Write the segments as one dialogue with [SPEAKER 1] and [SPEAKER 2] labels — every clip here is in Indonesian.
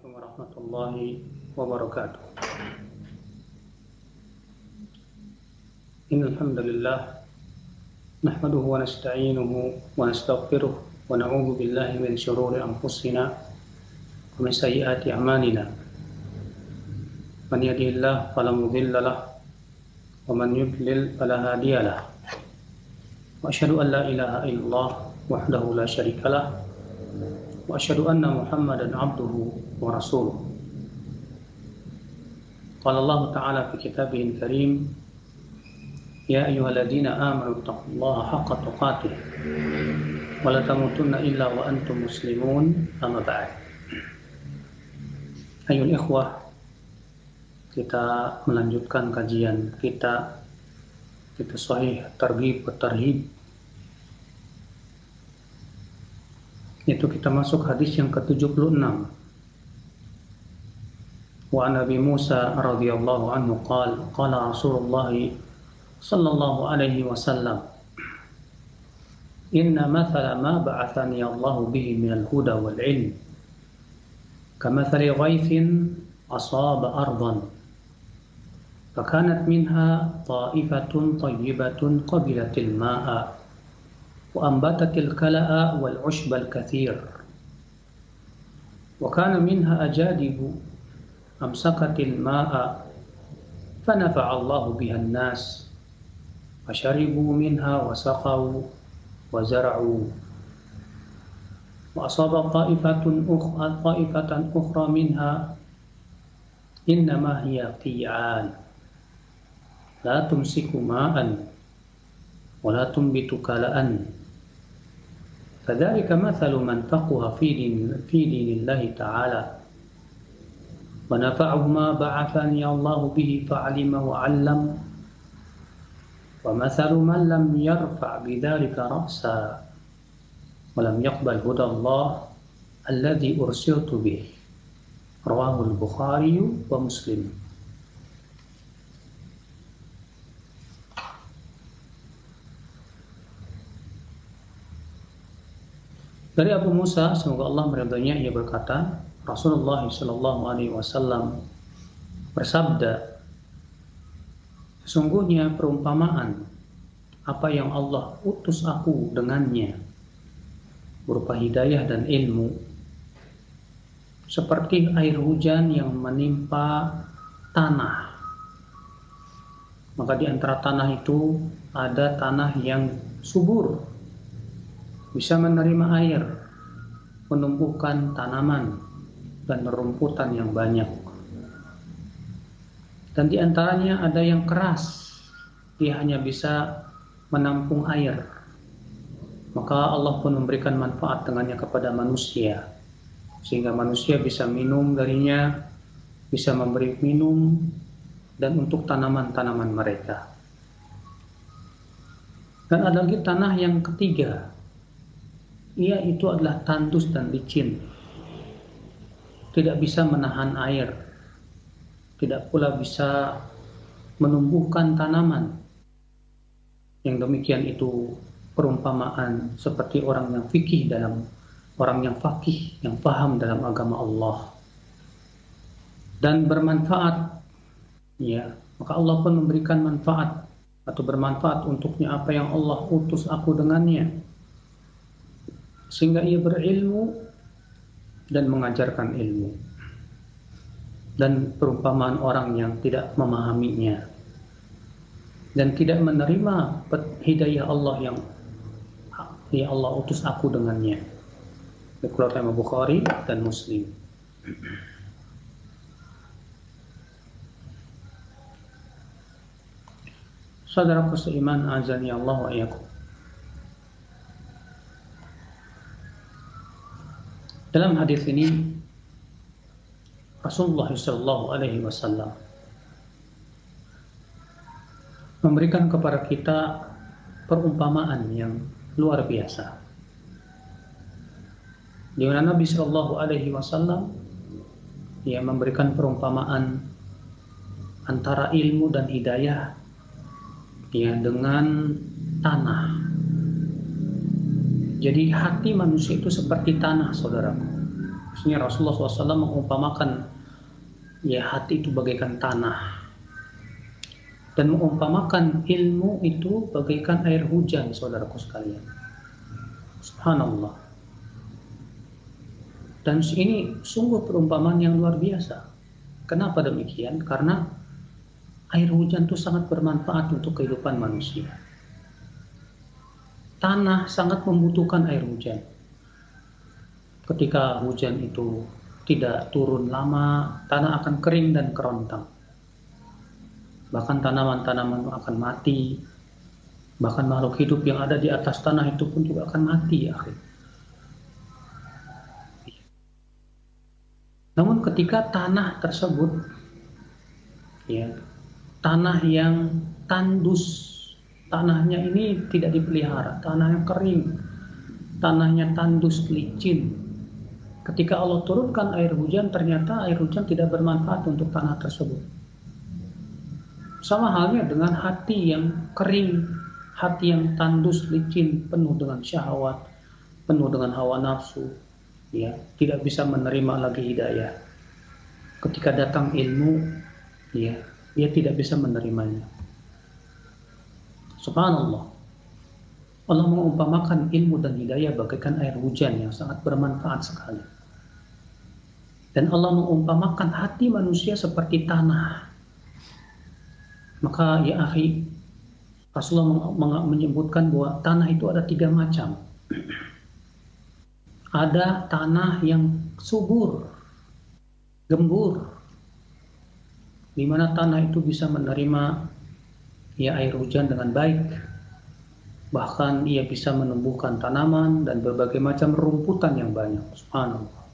[SPEAKER 1] Assalamualaikum warahmatullahi wabarakatuh. Innal hamdalillah nahmaduhu wa nasta'inuhu wa nastaghfiruh wa na'udzu billahi min shururi anfusina wa min sayyiati a'malina. Man yahdihillahu fala mudilla lahu wa man yudlil fala hadiya lahu. Wa asyhadu an la ilaha illallah wahdahu la syarika lahu wa asyhadu anna Muhammadan abduhu wa rasuluh. Qala Allah Ta'ala fi kitabihil karim, ya ayyuhalladzina amanu taqullaha haqqa tuqatih wa la tamutunna illa wa antum muslimun. Amma ba'd. Ayyuhal ikhwah, kita melanjutkan kajian kita sahih targhib wa tarhib. Itu kita masuk hadis yang ke-76. Wa an Abi Musa radhiyallahu anhu qala Rasulullah sallallahu alaihi wasallam, inna mathala ma ba'athani Allah bihi minal huda wal ilm kamathali ghaythin asaba ardan fakanat minha ta'ifatun tayyibatun qabilatil ma'a وأنبتت الكلأ والعشب الكثير وكان منها أجادب أمسكت الماء فنفع الله بها الناس فشربوا منها وسقوا وزرعوا وأصاب طائفة أخرى منها إنما هي قيعان لا تمسك ماء ولا تنبت كلأ فذلك مثل من فقه في دين الله تعالى ونفعه ما بعثني الله به فعلم وعلم ومثل من لم يرفع بذلك رأسا ولم يقبل هدى الله الذي أرسلت به. رواه البخاري ومسلم. Dari Abu Musa, semoga Allah meridhoinya, ia berkata, Rasulullah sallallahu alaihi wasallam bersabda, sesungguhnya perumpamaan apa yang Allah utus aku dengannya berupa hidayah dan ilmu seperti air hujan yang menimpa tanah. Maka di antara tanah itu ada tanah yang subur, bisa menerima air, menumbuhkan tanaman dan rumputan yang banyak. Dan di antaranya ada yang keras, dia hanya bisa menampung air. Maka Allah pun memberikan manfaat dengannya kepada manusia, sehingga manusia bisa minum darinya, bisa memberi minum, dan untuk tanaman-tanaman mereka. Dan ada lagi tanah yang ketiga, ia itu adalah tandus dan licin, tidak bisa menahan air, tidak pula bisa menumbuhkan tanaman. Yang demikian itu perumpamaan seperti orang yang fakih, yang paham dalam agama Allah dan bermanfaat. Ya, maka Allah pun memberikan manfaat atau bermanfaat untuknya apa yang Allah utus aku dengannya, sehingga ia berilmu dan mengajarkan ilmu. Dan perumpamaan orang yang tidak memahaminya dan tidak menerima hidayah Allah yang ya Allah utus aku dengannya. Dikeluarkan oleh Bukhari dan Muslim. Saudaraku seiman, azani Allah wa iyyakum. Dalam hadis ini Rasulullah sallallahu alaihi wasallam memberikan kepada kita perumpamaan yang luar biasa. Di mana Nabi sallallahu alaihi wasallam ia memberikan perumpamaan antara ilmu dan hidayah ya dengan tanah. Jadi hati manusia itu seperti tanah, saudaraku. Maksudnya Rasulullah SAW mengumpamakan ya hati itu bagaikan tanah, dan mengumpamakan ilmu itu bagaikan air hujan, saudaraku sekalian. Subhanallah. Dan ini sungguh perumpamaan yang luar biasa. Kenapa demikian? Karena air hujan itu sangat bermanfaat untuk kehidupan manusia. Tanah sangat membutuhkan air hujan. Ketika hujan itu tidak turun lama, tanah akan kering dan kerontang. Bahkan tanaman-tanaman akan mati. Bahkan makhluk hidup yang ada di atas tanah itu pun juga akan mati, ya. Namun ketika tanah tersebut, ya, tanah yang tandus, tanahnya ini tidak dipelihara, tanahnya kering, tanahnya tandus, licin. Ketika Allah turunkan air hujan, ternyata air hujan tidak bermanfaat untuk tanah tersebut. Sama halnya dengan hati yang kering, hati yang tandus, licin, penuh dengan syahwat, penuh dengan hawa nafsu, ya, tidak bisa menerima lagi hidayah. Ketika datang ilmu, ya, dia tidak bisa menerimanya. Subhanallah. Allah mengumpamakan ilmu dan hidayah bagaikan air hujan yang sangat bermanfaat sekali. Dan Allah mengumpamakan hati manusia seperti tanah. Maka ya akhi, Rasulullah menyebutkan bahwa tanah itu ada 3 macam. Ada tanah yang subur, gembur, di mana tanah itu bisa menerima ya air hujan dengan baik. Bahkan ia bisa menumbuhkan tanaman dan berbagai macam rumputan yang banyak. Subhanallah.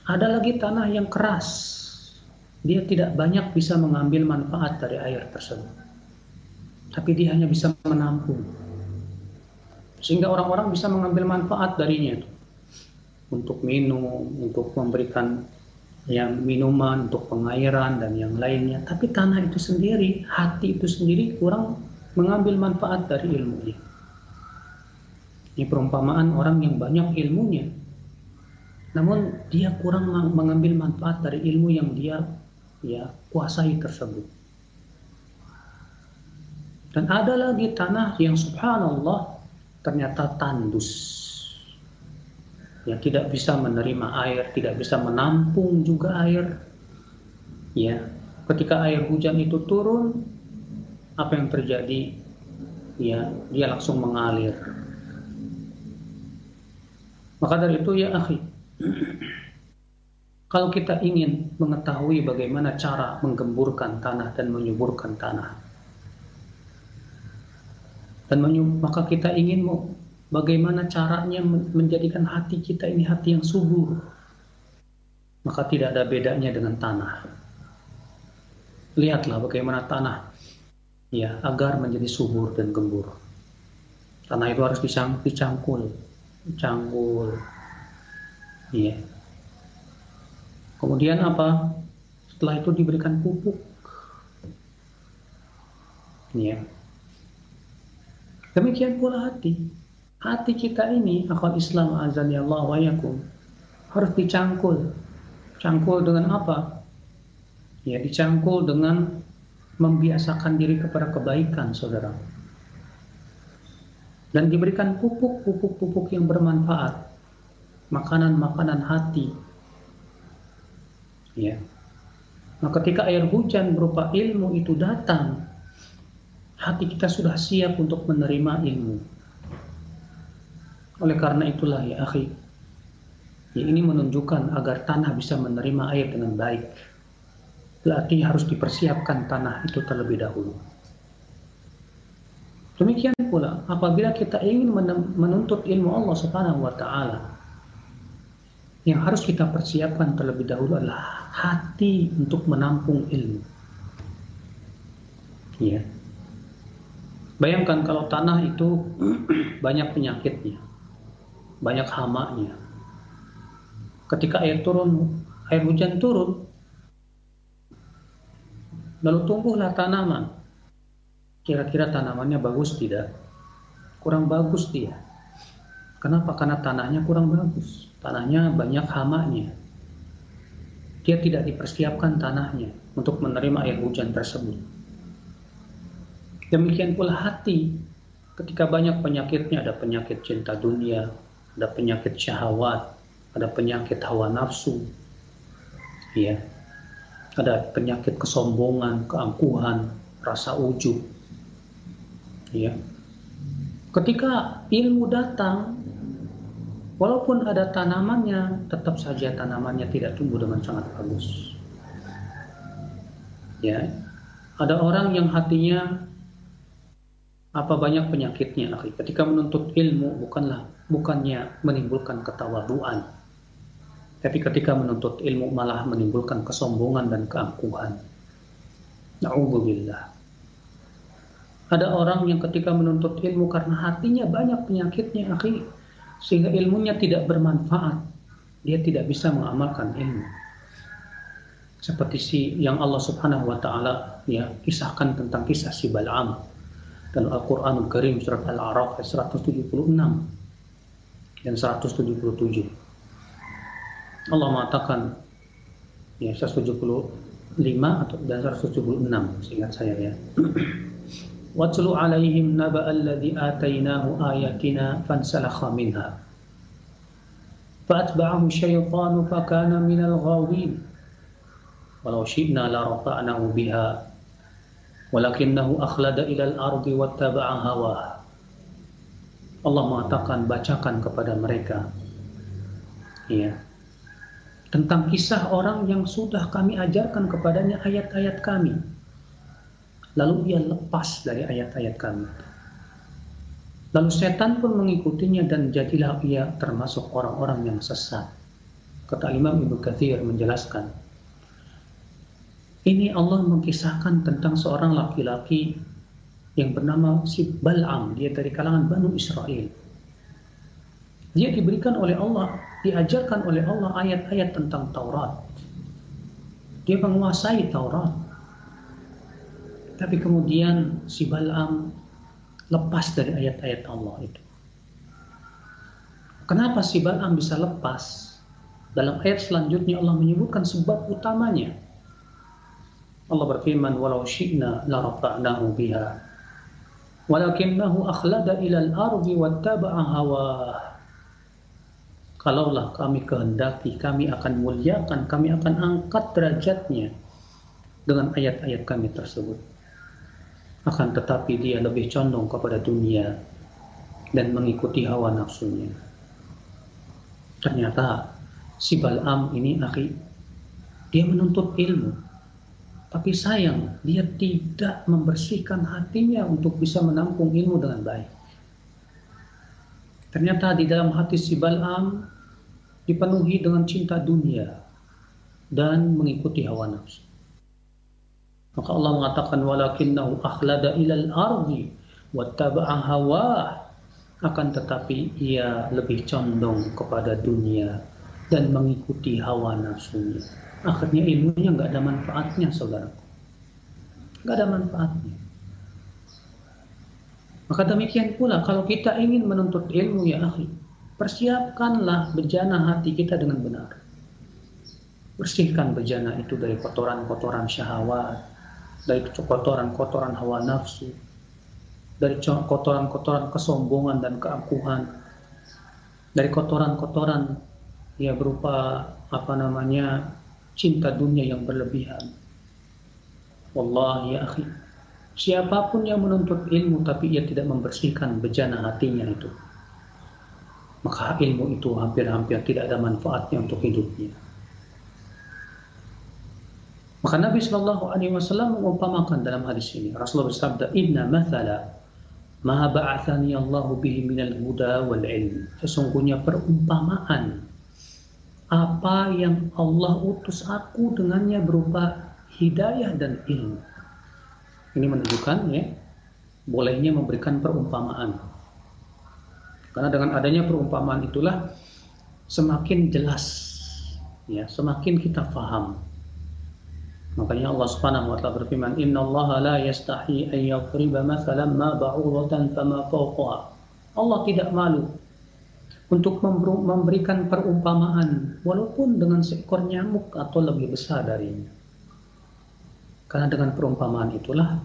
[SPEAKER 1] Ada lagi tanah yang keras. Dia tidak banyak bisa mengambil manfaat dari air tersebut. Tapi dia hanya bisa menampung. Sehingga orang-orang bisa mengambil manfaat darinya. Untuk minum, untuk memberikan yang minuman, untuk pengairan dan yang lainnya. Tapi tanah itu sendiri, hati itu sendiri kurang mengambil manfaat dari ilmunya. Ini perumpamaan orang yang banyak ilmunya, namun dia kurang mengambil manfaat dari ilmu yang dia kuasai tersebut. Dan ada lagi tanah yang subhanallah ternyata tandus, yang tidak bisa menerima air, tidak bisa menampung juga air. Ya, ketika air hujan itu turun, apa yang terjadi? Ya, dia langsung mengalir. Maka dari itu ya akhi, kalau kita ingin mengetahui bagaimana cara menggemburkan tanah dan menyuburkan tanah, maka kita ingin bagaimana caranya menjadikan hati kita ini hati yang subur, maka tidak ada bedanya dengan tanah. Lihatlah bagaimana tanah ya agar menjadi subur dan gembur. Tanah itu harus dicangkul, ya. Kemudian apa? Setelah itu diberikan pupuk, ya. Demikian pula hati. Hati kita ini, akal Islam azani Allah wa yakum, harus dicangkul. Cangkul dengan apa? Ya, dicangkul dengan membiasakan diri kepada kebaikan, saudara. Dan diberikan pupuk yang bermanfaat. Makanan-makanan hati. Ya. Nah, ketika air hujan berupa ilmu itu datang, hati kita sudah siap untuk menerima ilmu. Oleh karena itulah ya akhi, ya ini menunjukkan agar tanah bisa menerima air dengan baik, berarti harus dipersiapkan tanah itu terlebih dahulu. Demikian pula apabila kita ingin menuntut ilmu Allah Subhanahu wa taala, yang harus kita persiapkan terlebih dahulu adalah hati untuk menampung ilmu. Ya. Bayangkan kalau tanah itu banyak penyakitnya, banyak hamanya. Ketika air hujan turun, lalu tumbuhlah tanaman. Kira-kira tanamannya bagus tidak? Kurang bagus dia. Kenapa? Karena tanahnya kurang bagus, tanahnya banyak hamanya. Dia tidak dipersiapkan tanahnya untuk menerima air hujan tersebut. Demikian pula hati, ketika banyak penyakitnya, ada penyakit cinta dunia, ada penyakit syahwat, ada penyakit hawa nafsu, ya, ada penyakit kesombongan, keangkuhan, rasa ujub, ya. Ketika ilmu datang, walaupun ada tanamannya, tetap saja tanamannya tidak tumbuh dengan sangat bagus. Ya, ada orang yang hatinya banyak penyakitnya, akhi. Ketika menuntut ilmu bukannya menimbulkan ketawaduan, tapi ketika menuntut ilmu malah menimbulkan kesombongan dan keangkuhan. Na'udzubillah. Ada orang yang ketika menuntut ilmu karena hatinya banyak penyakitnya, akhi, sehingga ilmunya tidak bermanfaat, dia tidak bisa mengamalkan ilmu. Seperti yang Allah Subhanahu wa taala ya kisahkan tentang kisah si Bal'am dalam Al-Qur'anul Karim surat Al-A'raf ayat 176 dan 177. Allah mengatakan ya 175 atau dan 176 seingat saya ya. Watlu alaihim naba'al ladzi atainahu ayatina fansalakha minha fa'atba'ahu syaitanu fakana minal ghawin walau syi'na la rafa'nahu biha walakinnahu akhlada ilal ardi wattaba'a hawa. Allah mengatakan, bacakan kepada mereka ya tentang kisah orang yang sudah kami ajarkan kepadanya ayat-ayat kami, lalu ia lepas dari ayat-ayat kami. Lalu setan pun mengikutinya dan jadilah ia termasuk orang-orang yang sesat. Kata Imam Ibnu Katsir menjelaskan, ini Allah mengisahkan tentang seorang laki-laki yang bernama si Bal'am. Dia dari kalangan Banu Israel. Dia diberikan oleh Allah, diajarkan oleh Allah ayat-ayat tentang Taurat. Dia menguasai Taurat. Tapi kemudian si Bal'am lepas dari ayat-ayat Allah itu. Kenapa si Bal'am bisa lepas? Dalam ayat selanjutnya Allah menyebutkan sebab utamanya. Allah berfirman, walau syi'na la rafa'nahu biha walakinnahu akhlada ilal ardi wattaba'a hawah. Kalaulah kami kehendaki, kami akan muliakan, kami akan angkat derajatnya dengan ayat-ayat kami tersebut. Akan tetapi dia lebih condong kepada dunia dan mengikuti hawa nafsunya. Ternyata si Bal'am ini, akhi, dia menuntut ilmu, tapi sayang dia tidak membersihkan hatinya untuk bisa menampung ilmu dengan baik. Ternyata di dalam hati si Bal'am dipenuhi dengan cinta dunia dan mengikuti hawa nafsu. Maka Allah mengatakan walakinnahu akhlada ilal ardi wattaba'a hawah, akan tetapi ia lebih condong kepada dunia dan mengikuti hawa nafsunya. Akhirnya ilmunya nggak ada manfaatnya, saudaraku. Nggak ada manfaatnya. Maka demikian pula kalau kita ingin menuntut ilmu ya akhi, persiapkanlah bejana hati kita dengan benar. Bersihkan bejana itu dari kotoran-kotoran syahwat, dari kotoran-kotoran hawa nafsu, dari kotoran-kotoran kesombongan dan keangkuhan, dari kotoran-kotoran ya berupa cinta dunia yang berlebihan. Wallahi ya akhi, siapapun yang menuntut ilmu tapi ia tidak membersihkan bejana hatinya itu, maka ilmu itu hampir-hampir tidak ada manfaatnya untuk hidupnya. Maka Nabi Shallallahu Alaihi Wasallam mengumpamakan dalam hadis ini. Rasulullah bersabda, Inna mathala ma ba'athani Allahu bihi minal huda wal ilm. Sesungguhnya perumpamaan apa yang Allah utus aku dengannya berupa hidayah dan ilmu. Ini menunjukkan ya bolehnya memberikan perumpamaan. Karena dengan adanya perumpamaan itulah semakin jelas, ya, semakin kita faham. Makanya Allah Subhanahu wa taala berfirman, "Innallaha la yastahi an yadhriba mathalan ma ba'udatan fama fawqaha." Allah tidak malu untuk memberikan perumpamaan walaupun dengan seekor nyamuk atau lebih besar darinya. Karena dengan perumpamaan itulah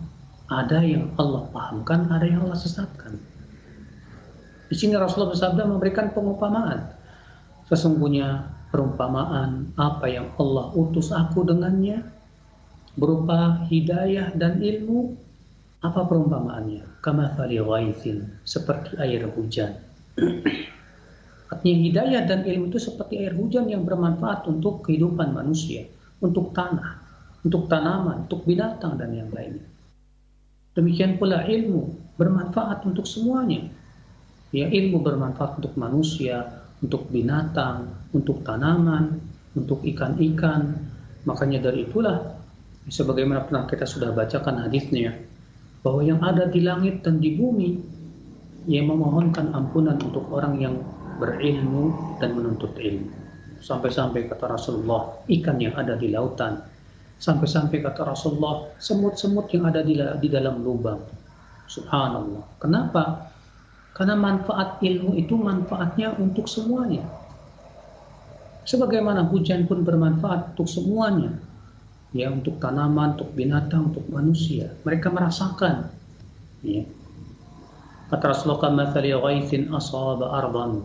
[SPEAKER 1] ada yang Allah pahamkan, ada yang Allah sesatkan. Di sini Rasulullah bersabda memberikan pengumpamaan. Sesungguhnya perumpamaan apa yang Allah utus aku dengannya berupa hidayah dan ilmu. Apa perumpamaannya? Kamathali ghaithin, seperti air hujan. Artinya hidayah dan ilmu itu seperti air hujan yang bermanfaat untuk kehidupan manusia, untuk tanah, untuk tanaman, untuk binatang dan yang lainnya. Demikian pula ilmu bermanfaat untuk semuanya. Ya, ilmu bermanfaat untuk manusia, untuk binatang, untuk tanaman, untuk ikan-ikan. Makanya dari itulah, sebagaimana pernah kita sudah bacakan hadisnya, bahwa yang ada di langit dan di bumi, yang memohonkan ampunan untuk orang yang berilmu dan menuntut ilmu. Sampai-sampai kata Rasulullah, ikan yang ada di lautan. Sampai-sampai kata Rasulullah, semut-semut yang ada di dalam lubang. Subhanallah. Kenapa? Karena manfaat ilmu itu manfaatnya untuk semuanya. Sebagaimana hujan pun bermanfaat untuk semuanya. Ya, untuk tanaman, untuk binatang, untuk manusia. Mereka merasakan. Ya. Kata Rasulullah, kamathali ghaithin asaba ardan,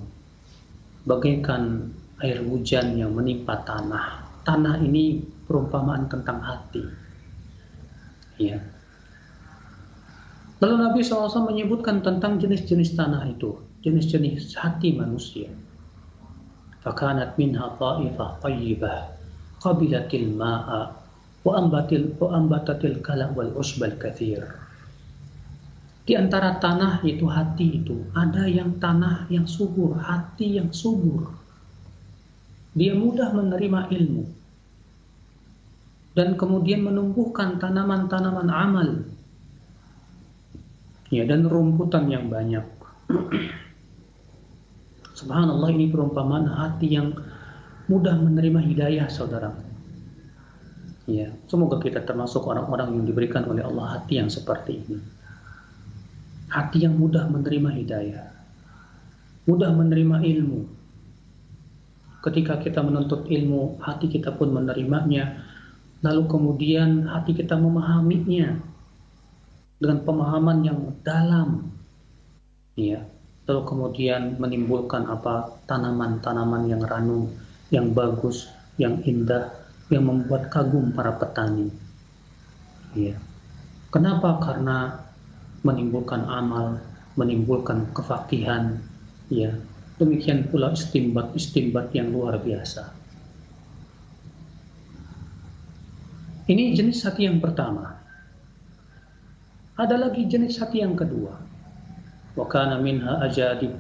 [SPEAKER 1] bagaikan air hujan yang menimpa tanah. Tanah ini perumpamaan tentang hati. Ya. Lalu Nabi SAW menyebutkan tentang jenis-jenis tanah itu, jenis-jenis hati manusia. Fakanat minha ta'ifah tayyibah qabilatil ma'a wa ambatatil kala wal usbal kathir. Di antara tanah itu hati itu ada yang tanah yang subur, hati yang subur. Dia mudah menerima ilmu dan kemudian menumbuhkan tanaman-tanaman amal. Ya, dan rumputan yang banyak. Subhanallah, ini perumpamaan hati yang mudah menerima hidayah, saudara. Ya, semoga kita termasuk orang-orang yang diberikan oleh Allah hati yang seperti ini. Hati yang mudah menerima hidayah, mudah menerima ilmu. Ketika kita menuntut ilmu, hati kita pun menerimanya. Lalu kemudian hati kita memahaminya dengan pemahaman yang dalam. Ya, lalu kemudian menimbulkan tanaman-tanaman yang ranum, yang bagus, yang indah, yang membuat kagum para petani. Ya. Kenapa? Karena menimbulkan amal, menimbulkan kefakihan, ya. Demikian pula istimbat yang luar biasa. Ini jenis hati yang pertama. Ada lagi jenis hati yang kedua. Wa kana minha ajadib.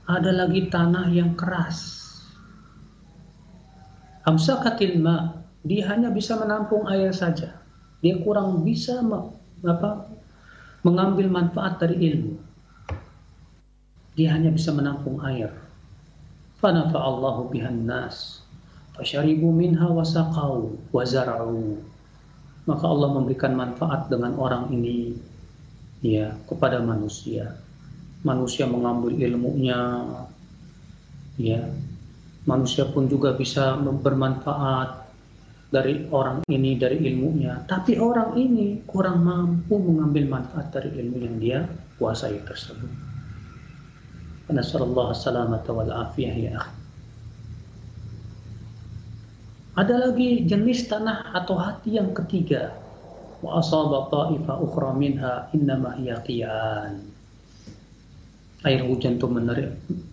[SPEAKER 1] Ada lagi tanah yang keras. Amsakatil ma, dia hanya bisa menampung air saja. Dia kurang bisa mengambil manfaat dari ilmu. Dia hanya bisa menampung air. Fanafa'allahu bihan nas, fasyaribu minha wasaqau wazara'u. Maka Allah memberikan manfaat dengan orang ini, ya, kepada manusia. Manusia mengambil ilmunya, ya. Manusia pun juga bisa bermanfaat dari orang ini, dari ilmunya. Tapi orang ini kurang mampu mengambil manfaat dari ilmu yang dia kuasai tersebut. Nasallallahu salamata wal afiyah, ya. Ada lagi jenis tanah atau hati yang ketiga. Wa asaba ta'ifa ukhra minha innama hiya qiyan. Air hujan itu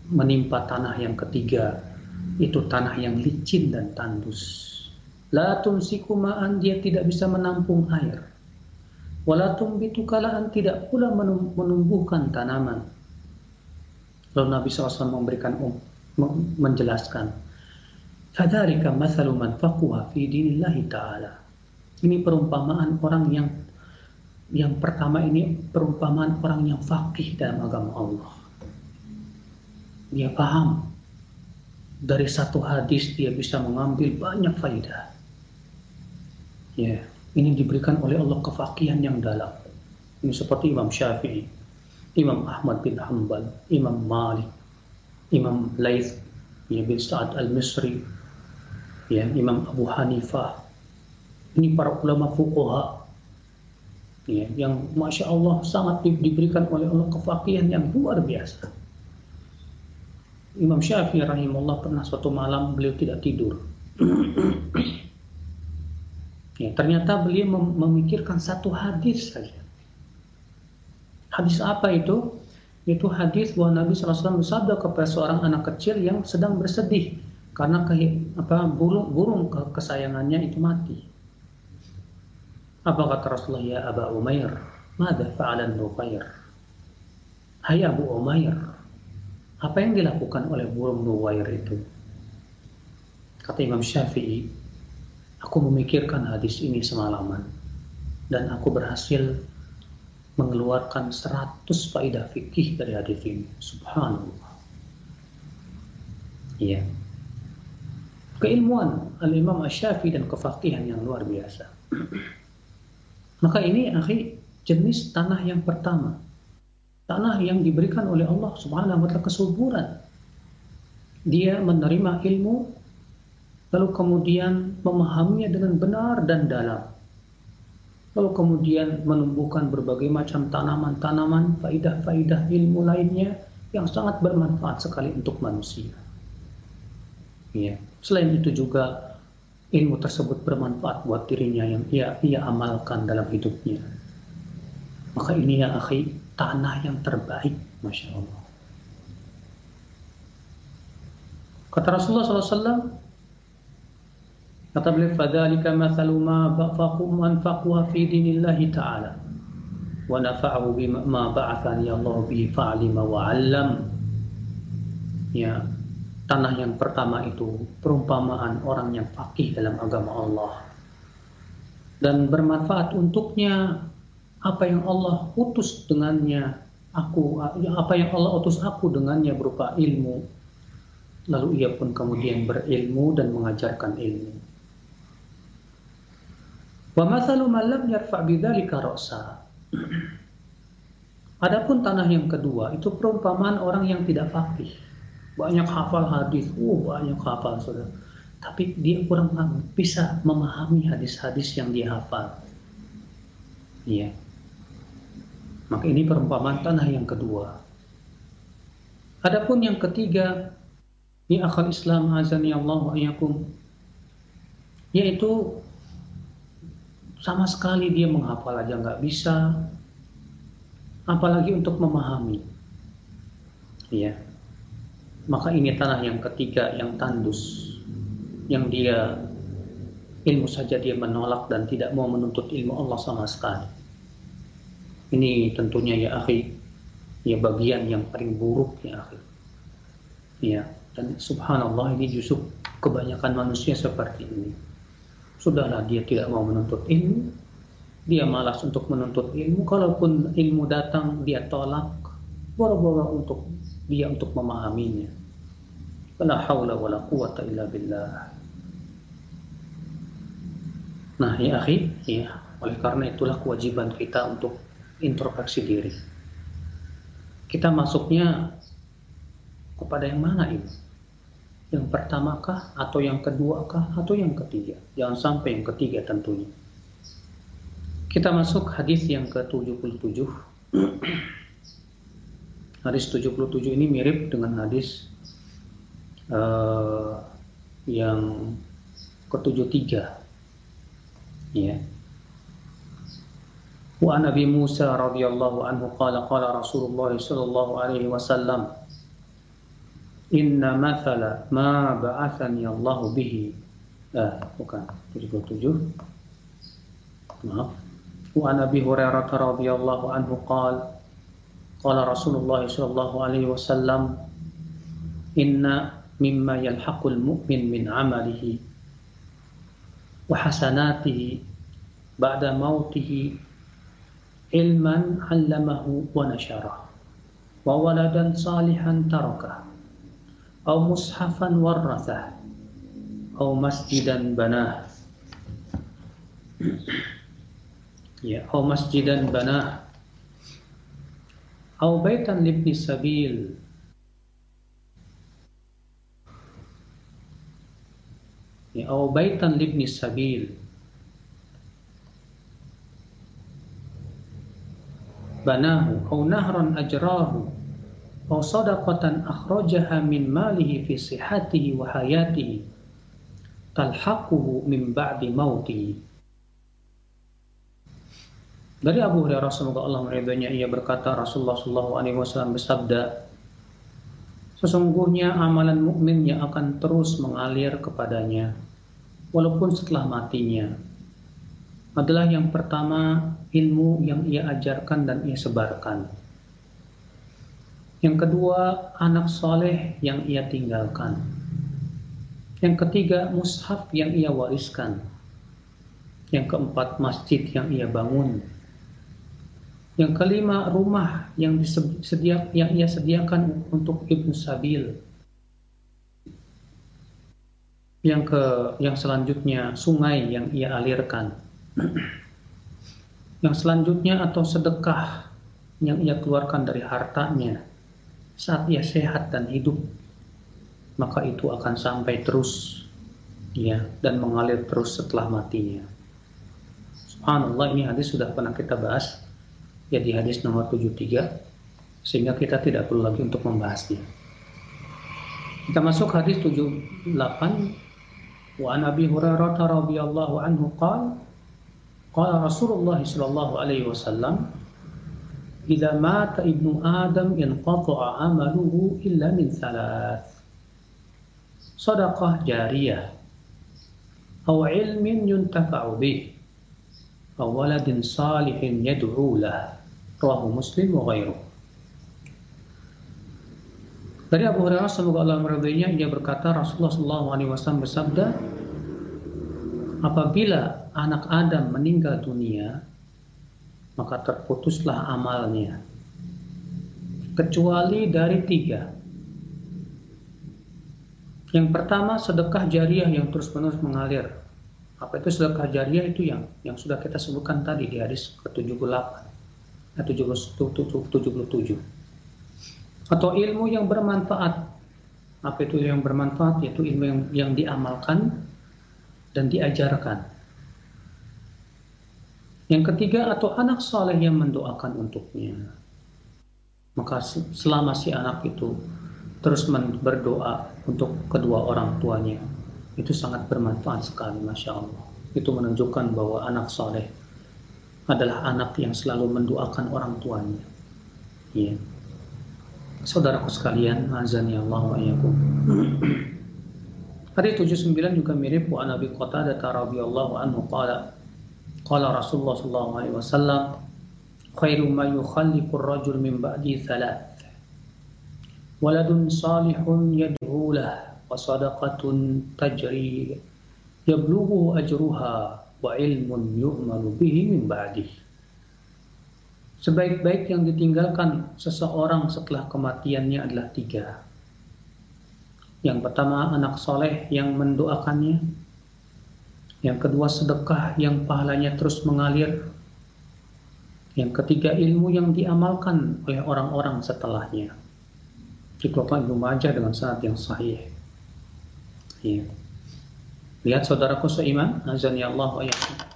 [SPEAKER 1] menimpa tanah yang ketiga. Itu tanah yang licin dan tandus. La tumsiku ma'an, dia tidak bisa menampung air. Wala tumbitu kalaan, tidak pula menumbuhkan tanaman. Lalu Nabi SAW menjelaskan, fadzalika mathalu man faquha fi dinillahi ta'ala. Ini perumpamaan orang yang pertama ini perumpamaan orang yang faqih dalam agama Allah. Dia paham. Dari satu hadis dia bisa mengambil banyak faidah. Ya, ini diberikan oleh Allah kefaqihan yang dalam. Ini seperti Imam Syafi'i, Imam Ahmad bin Hanbal, Imam Malik. Imam Laits ya, bin Sa'ad al-Misri, ya, Imam Abu Hanifah. Ini para ulama fuqaha ya, yang Masya Allah sangat diberikan oleh Allah kefaqihan yang luar biasa. Imam Syafi'i rahimahullah pernah suatu malam beliau tidak tidur. Ya, ternyata beliau memikirkan satu hadis saja. Hadis apa itu? Itu hadis bahwa Nabi SAW bersabda kepada seorang anak kecil yang sedang bersedih karena burung kesayangannya itu mati. Apa kata Rasulullah? Ya Aba Umair, mada fa'alan Nufair? Hai Abu Umair, apa yang dilakukan oleh burung Nuwair itu? Kata Imam Syafi'i, aku memikirkan hadis ini semalaman dan aku berhasil mengeluarkan 100 faedah fikih dari hadis ini. Subhanallah. Iya. Keilmuan Al-Imam Asy-Syafi'i dan kefaqihan yang luar biasa. Maka ini akhi, jenis tanah yang pertama. Tanah yang diberikan oleh Allah Subhanahu wa ta'ala kesuburan. Dia menerima ilmu, lalu kemudian memahaminya dengan benar dan dalam. Lalu kemudian menumbuhkan berbagai macam tanaman-tanaman, faidah-faidah ilmu lainnya yang sangat bermanfaat sekali untuk manusia. Ya. Selain itu juga ilmu tersebut bermanfaat buat dirinya yang ia amalkan dalam hidupnya. Maka ini ya akhi, tanah yang terbaik, Masya Allah. Kata Rasulullah SAW, kata beliau, fadzalika mathalu ma anfaqwa fi dinillahi ta'ala wa nafa'ahu bima ba'athani Allah bihi fa'alima wa 'allam. Ya, tanah yang pertama itu perumpamaan orang yang faqih dalam agama Allah dan bermanfaat untuknya apa yang Allah utus dengannya apa yang Allah utus aku dengannya berupa ilmu, lalu ia pun kemudian berilmu dan mengajarkan ilmu. Wa mathalu man lam yarfa' bidzalika ra'sa. Adapun tanah yang kedua itu perumpamaan orang yang tidak faqih. Banyak hafal hadis, banyak hafal saudara. Tapi dia kurang bisa memahami hadis-hadis yang dia hafal. Iya. Maka ini perumpamaan tanah yang kedua. Adapun yang ketiga, ya akhal Islam azani Allah wa iyyakum, yaitu sama sekali dia menghafal aja nggak bisa, apalagi untuk memahami. Iya. Maka ini tanah yang ketiga yang tandus, yang dia ilmu saja dia menolak dan tidak mau menuntut ilmu Allah sama sekali. Ini tentunya ya akhi, ya bagian yang paling buruk ya akhi. Ya, dan subhanallah ini justru kebanyakan manusia seperti ini. Sudahlah dia tidak mau menuntut ilmu, dia malas untuk menuntut ilmu, kalaupun ilmu datang dia tolak, boro-boro untuk dia untuk memahaminya. La haula wala quwata illa billah. Nah ya akhi, ya, oleh karena itulah kewajiban kita untuk introspeksi diri. Kita masuknya kepada yang mana ini? Yang pertama kah, atau yang kedua kah, atau yang ketiga? Jangan sampai yang ketiga tentunya. Kita masuk hadis yang ke-77. Hadis 77 ini mirip dengan hadis yang ke-73. Ya. Wa Nabi Musa radhiyallahu anhu qala Rasulullah sallallahu alaihi wasallam, inna mathala ma ba'athani Allah bihi. Bukan 77. Maaf. Wa Nabi Hurairah radhiyallahu anhu qala Rasulullah sallallahu alaihi wasallam, inna mimma yalhaqul mu'min min amalihi wa hasanatihi ba'da mautihi ilman 'allamahu wa nasyarah wa waladan salihan tarakah aw mushafan warrathah aw masjidan banah aw masjidan banah aw baitan libni sabil ya, au baitan libni sabil, banahu au nahran ajrahu au sadaqatan akhrajaha min malihi fi sihhatihi wa hayatihi talhaquhu min ba'di mautihi. Dari Abu Hurairah semoga Allah meridhoinya, ia berkata, Rasulullah SAW bersabda, sesungguhnya amalan mukmin yang akan terus mengalir kepadanya walaupun setelah matinya adalah yang pertama, ilmu yang ia ajarkan dan ia sebarkan. Yang kedua, anak soleh yang ia tinggalkan. Yang ketiga, mushaf yang ia wariskan. Yang keempat, masjid yang ia bangun. Yang kelima, rumah yang ia sediakan untuk ibnu sabil. Yang selanjutnya, sungai yang ia alirkan. Yang selanjutnya, atau sedekah yang ia keluarkan dari hartanya saat ia sehat dan hidup, maka itu akan sampai terus, ya, dan mengalir terus setelah matinya. Subhanallah, ini hadis sudah pernah kita bahas, ya, di hadis nomor 73, sehingga kita tidak perlu lagi untuk membahasnya. Kita masuk hadis 78. Wa an Abi Hurairah radhiyallahu anhu qala Rasulullah sallallahu alaihi wasallam, idza mata ibnu Adam yanqata'a amaluhu illa min thalath, shadaqah jariyah aw ilmin yuntafa'u bih aw waladin salihin yad'u lah, rawahu Muslim wa ghairuh. Dari Abu Hurairah semoga Allah meridhoinya, ia berkata, Rasulullah SAW bersabda, apabila anak Adam meninggal dunia, maka terputuslah amalnya, kecuali dari 3. Yang pertama, sedekah jariah yang terus-menerus mengalir. Apa itu sedekah jariah? Itu yang sudah kita sebutkan tadi di hadis ke-78, 77. Atau ilmu yang bermanfaat. Apa itu yang bermanfaat? Yaitu ilmu yang diamalkan dan diajarkan. Yang ketiga, atau anak saleh yang mendoakan untuknya. Maka selama si anak itu terus berdoa untuk kedua orang tuanya, itu sangat bermanfaat sekali, Masya Allah. Itu menunjukkan bahwa anak saleh adalah anak yang selalu mendoakan orang tuanya. Ya. Saudaraku sekalian, azani Allah wa iyyakum. Hadis 79 juga mirip. Wa Nabi Qatadah radhiyallahu anhu qala Rasulullah sallallahu alaihi wasallam, khairu ma yukhalliqu ar-rajul min ba'di thalath, waladun salihun yad'u lahu wa sadaqatun tajri yablughu ajruha wa ilmun yu'malu bihi min ba'di. Sebaik-baik yang ditinggalkan seseorang setelah kematiannya adalah 3. Yang pertama, anak soleh yang mendoakannya. Yang kedua, sedekah yang pahalanya terus mengalir. Yang ketiga, ilmu yang diamalkan oleh orang-orang setelahnya. Dikeluarkan Ibnu Majah dengan sanad yang sahih. Ya. Lihat saudaraku seiman, azani Allah wa iyyakum.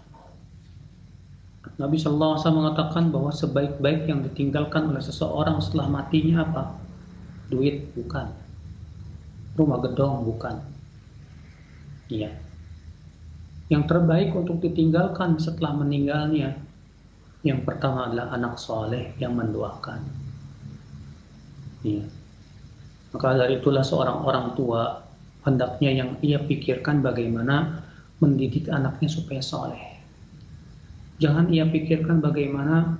[SPEAKER 1] Nabi sallallahu alaihi wasallam mengatakan bahwa sebaik-baik yang ditinggalkan oleh seseorang setelah matinya apa? Duit? Bukan. Rumah gedong? Bukan. Iya. Yang terbaik untuk ditinggalkan setelah meninggalnya, yang pertama adalah anak soleh yang mendoakan. Ya. Maka dari itulah seorang orang tua hendaknya yang ia pikirkan bagaimana mendidik anaknya supaya soleh. Jangan ia pikirkan bagaimana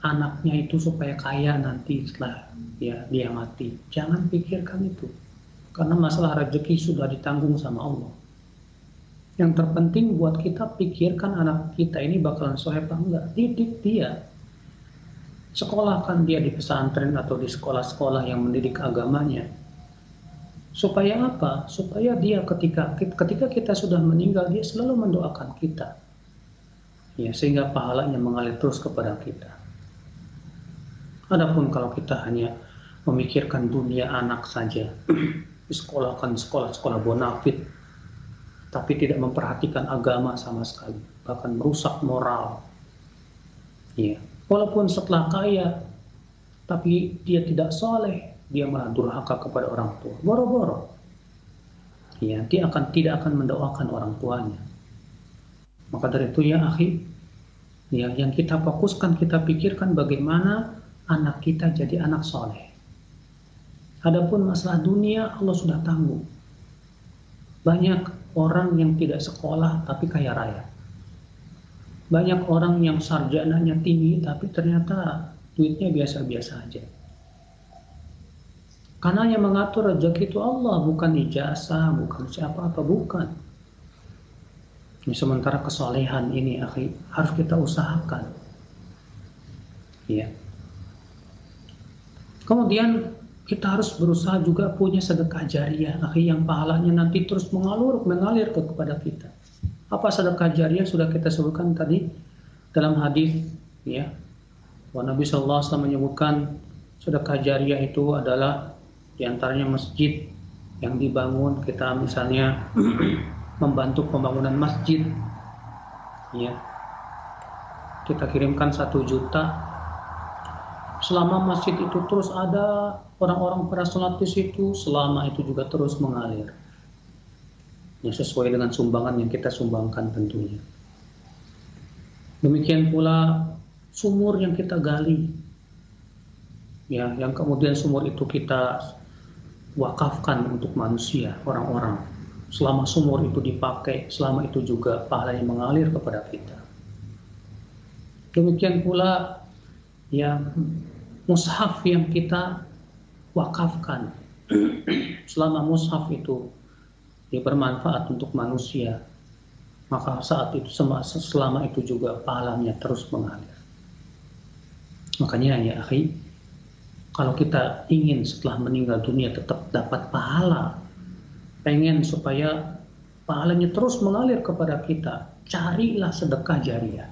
[SPEAKER 1] anaknya itu supaya kaya nanti setelah dia mati. Jangan pikirkan itu, karena masalah rezeki sudah ditanggung sama Allah. Yang terpenting buat kita, pikirkan anak kita ini bakalan soleh apa enggak. Didik dia. Sekolahkan dia di pesantren atau di sekolah-sekolah yang mendidik agamanya. Supaya apa? Supaya dia ketika kita sudah meninggal, dia selalu mendoakan kita. Ya, sehingga pahalanya mengalir terus kepada kita. Adapun kalau kita hanya memikirkan dunia anak saja, disekolahkan sekolah-sekolah bonafit, tapi tidak memperhatikan agama sama sekali, bahkan merusak moral. Ya, walaupun setelah kaya, tapi dia tidak soleh, dia malah durhaka kepada orang tua. Boro-boro, ya, dia tidak akan mendoakan orang tuanya. Maka dari itu ya akhi, ya, yang kita fokuskan, kita pikirkan bagaimana anak kita jadi anak soleh. Adapun masalah dunia, Allah sudah tanggung. Banyak orang yang tidak sekolah tapi kaya raya. Banyak orang yang sarjananya tinggi tapi ternyata duitnya biasa-biasa aja. Karena yang mengatur rezeki itu Allah, bukan ijazah, bukan siapa-apa, bukan. Sementara kesolehan ini akhi, harus kita usahakan. Ya. Kemudian kita harus berusaha juga punya sedekah jariyah, akhi, yang pahalanya nanti terus mengalir kepada kita. Apa sedekah jariyah? Sudah kita sebutkan tadi dalam hadis, ya. Nabi sallallahu alaihi wasallam menyebutkan sedekah jariyah itu adalah diantaranya masjid yang dibangun, kita misalnya membantu pembangunan masjid, ya. Kita kirimkan 1 juta. Selama masjid itu terus ada, orang-orang pada sholat di situ, selama itu juga terus mengalir. Ya, sesuai dengan sumbangan yang kita sumbangkan tentunya. Demikian pula sumur yang kita gali, ya, yang kemudian sumur itu kita wakafkan untuk manusia, orang-orang. Selama sumur itu dipakai, selama itu juga pahalanya mengalir kepada kita. Demikian pula ya, mushaf yang kita wakafkan. Selama mushaf itu dia bermanfaat untuk manusia, maka saat itu selama itu juga pahalanya terus mengalir. Makanya ya akhi, kalau kita ingin setelah meninggal dunia tetap dapat pahala, pengen supaya pahalanya terus mengalir kepada kita, carilah sedekah jariyah.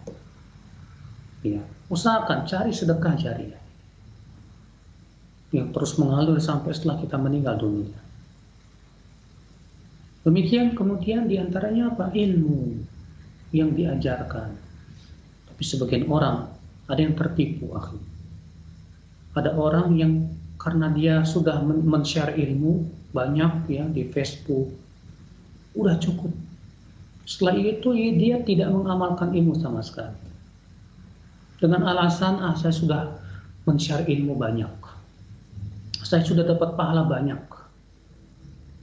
[SPEAKER 1] Ya, usahakan cari sedekah jariyah yang terus mengalir sampai setelah kita meninggal dunia. Demikian kemudian diantaranya apa? Ilmu yang diajarkan. Tapi sebagian orang ada yang tertipu, akhi. Ada orang yang karena dia sudah men-share ilmu banyak ya di Facebook, udah cukup. Setelah itu dia tidak mengamalkan ilmu sama sekali. Dengan alasan, saya sudah men-share ilmu banyak, saya sudah dapat pahala banyak.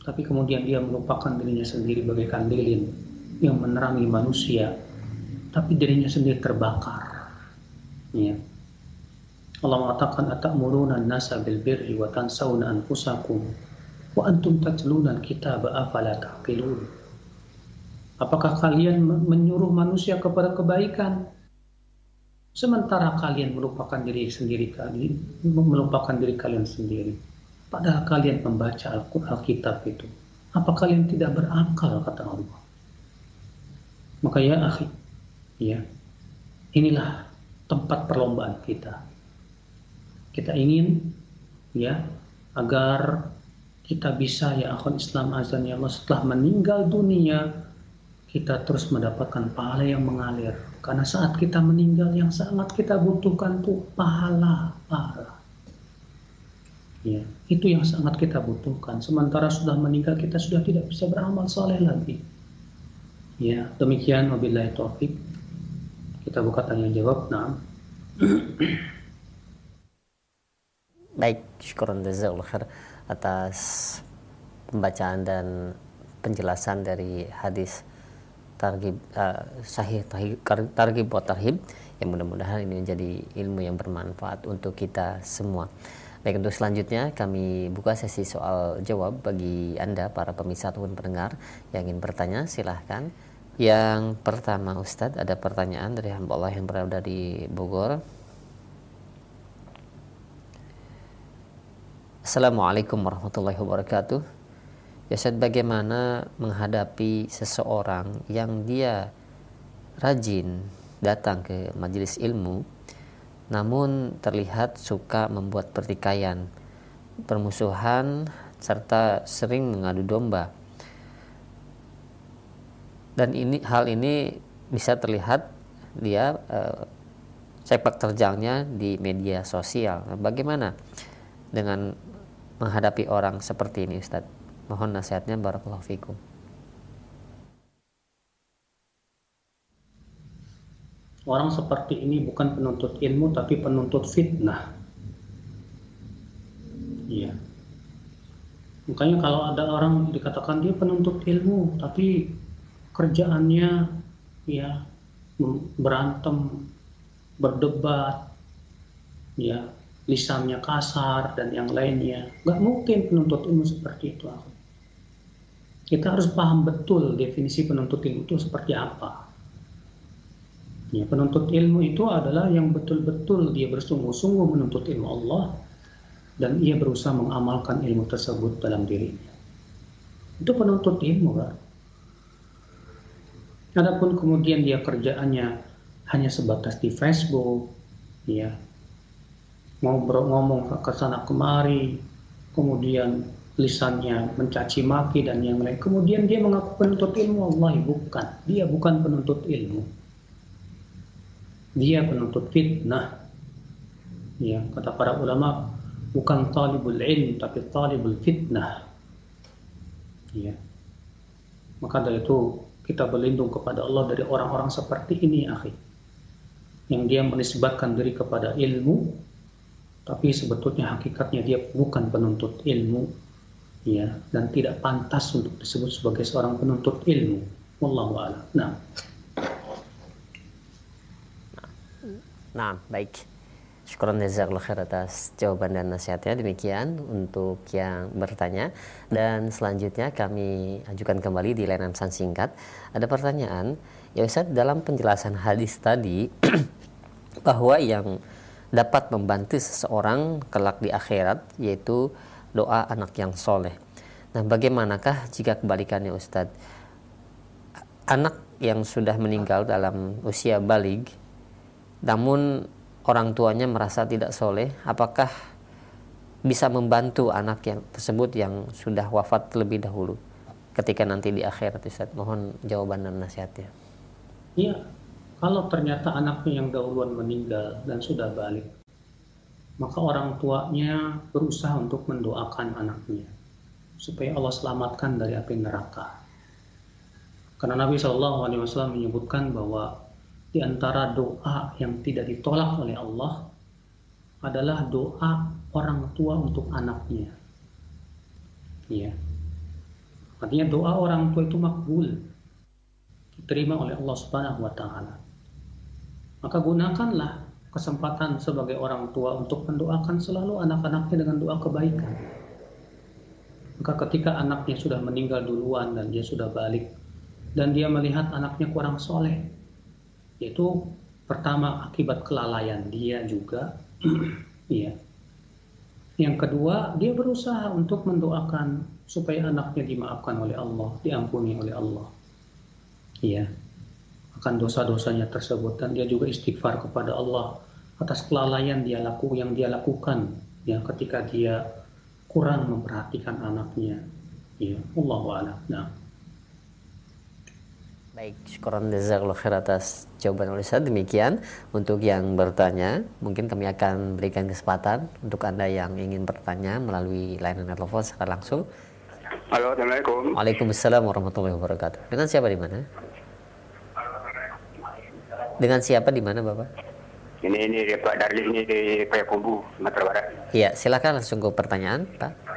[SPEAKER 1] Tapi kemudian dia melupakan dirinya sendiri bagaikan lilin yang menerangi manusia, tapi dirinya sendiri terbakar. Ya. Allah mengatakan, atamuruna an-nasa bil birri wa tansawna anfusakum wa antum tatluna al-kitaba afala taqilun. Apakah kalian menyuruh manusia kepada kebaikan sementara kalian melupakan diri kalian sendiri? Padahal kalian membaca Alkitab itu. Apa kalian tidak berakal, kata Allah? Maka ya akhi, ya, inilah tempat perlombaan kita. Kita ingin ya agar kita bisa, ya akhwan Islam azan ya Allah, setelah meninggal dunia kita terus mendapatkan pahala yang mengalir. Karena saat kita meninggal yang sangat kita butuhkan tuh pahala. Ya, itu yang sangat kita butuhkan. Sementara sudah meninggal kita sudah tidak bisa beramal soleh lagi. Ya, demikian wabillahi taufik. Kita buka tanya jawab. Nah.
[SPEAKER 2] Baik, syukuran jazakallahu khair atas pembacaan dan penjelasan dari hadis sahih targhib wa tarhib, yang mudah-mudahan ini menjadi ilmu yang bermanfaat untuk kita semua. Baik, untuk selanjutnya kami buka sesi soal jawab bagi Anda para pemirsa ataupun pendengar yang ingin bertanya, silahkan. Yang pertama, Ustadz, ada pertanyaan dari hamba Allah yang berada di Bogor. Assalamualaikum warahmatullahi wabarakatuh. Ya Ustadz, bagaimana menghadapi seseorang yang dia rajin datang ke majelis ilmu, namun terlihat suka membuat pertikaian, permusuhan, serta sering mengadu domba. Dan hal ini bisa terlihat dia sepak terjangnya di media sosial. Bagaimana dengan menghadapi orang seperti ini, Ustaz? Mohon nasihatnya, barakallahu fikum.
[SPEAKER 1] Orang seperti ini bukan penuntut ilmu tapi penuntut fitnah. Iya. Makanya kalau ada orang dikatakan dia penuntut ilmu tapi kerjaannya ya berantem, berdebat, ya lisannya kasar dan yang lainnya, nggak mungkin penuntut ilmu seperti itu. Kita harus paham betul definisi penuntut ilmu itu seperti apa. Ya, penuntut ilmu itu adalah yang betul-betul dia bersungguh-sungguh menuntut ilmu Allah dan ia berusaha mengamalkan ilmu tersebut dalam dirinya. Itu penuntut ilmu, kan? Adapun kemudian dia kerjaannya hanya sebatas di Facebook, ya, ngomong ke sana kemari, kemudian lisannya mencaci maki dan yang lain. Kemudian dia mengaku penuntut ilmu, wallahi bukan. Dia bukan penuntut ilmu. Dia penuntut fitnah. Ya, kata para ulama, bukan talibul ilm tapi talibul fitnah. Ya. Maka dari itu kita berlindung kepada Allah dari orang-orang seperti ini, akhi. Yang dia menisbatkan diri kepada ilmu tapi sebetulnya hakikatnya dia bukan penuntut ilmu, ya, dan tidak pantas untuk disebut sebagai seorang penuntut ilmu. Wallahu a'lam.
[SPEAKER 2] Nah, baik. Syukran jazakallahu khair atas jawaban dan nasihatnya. Demikian untuk yang bertanya. Dan selanjutnya kami ajukan kembali di layanan pesan singkat. Ada pertanyaan, ya Ustaz, dalam penjelasan hadis tadi bahwa yang dapat membantu seseorang kelak di akhirat yaitu doa anak yang soleh. Nah, bagaimanakah jika kebalikannya, Ustaz? Anak yang sudah meninggal dalam usia baligh namun orang tuanya merasa tidak soleh, apakah bisa membantu anak yang tersebut yang sudah wafat terlebih dahulu ketika nanti di akhirat, Ustaz? Mohon jawaban dan nasihatnya.
[SPEAKER 1] Iya, kalau ternyata anaknya yang dahuluan meninggal dan sudah balik, maka orang tuanya berusaha untuk mendoakan anaknya supaya Allah selamatkan dari api neraka. Karena Nabi SAW menyebutkan bahwa di antara doa yang tidak ditolak oleh Allah adalah doa orang tua untuk anaknya. Ya. Artinya doa orang tua itu makbul, diterima oleh Allah Subhanahu wa taala. Maka gunakanlah kesempatan sebagai orang tua untuk mendoakan selalu anak-anaknya dengan doa kebaikan. Maka ketika anaknya sudah meninggal duluan dan dia sudah balik dan dia melihat anaknya kurang soleh, yaitu pertama akibat kelalaian dia juga, ya. Yang kedua, dia berusaha untuk mendoakan supaya anaknya dimaafkan oleh Allah, diampuni oleh Allah, ya, akan dosa-dosanya tersebut, dan dia juga istighfar kepada Allah atas kelalaian yang dia lakukan, ya, ketika dia kurang memperhatikan anaknya, ya. Allahu a'lam. Nah.
[SPEAKER 2] Baik, syukuran jazakallahu khair atas jawaban Ustaz. Demikian untuk yang bertanya, mungkin kami akan berikan kesempatan untuk Anda yang ingin bertanya melalui layanan telepon secara langsung.
[SPEAKER 3] Halo, Assalamualaikum.
[SPEAKER 2] Waalaikumsalam warahmatullahi wabarakatuh. Dengan siapa di mana? Dengan siapa di mana, Bapak?
[SPEAKER 3] Ini Pak Darli, ini di Payakumbuh, Sumatera Barat.
[SPEAKER 2] Iya, silakan langsung ke pertanyaan, Pak.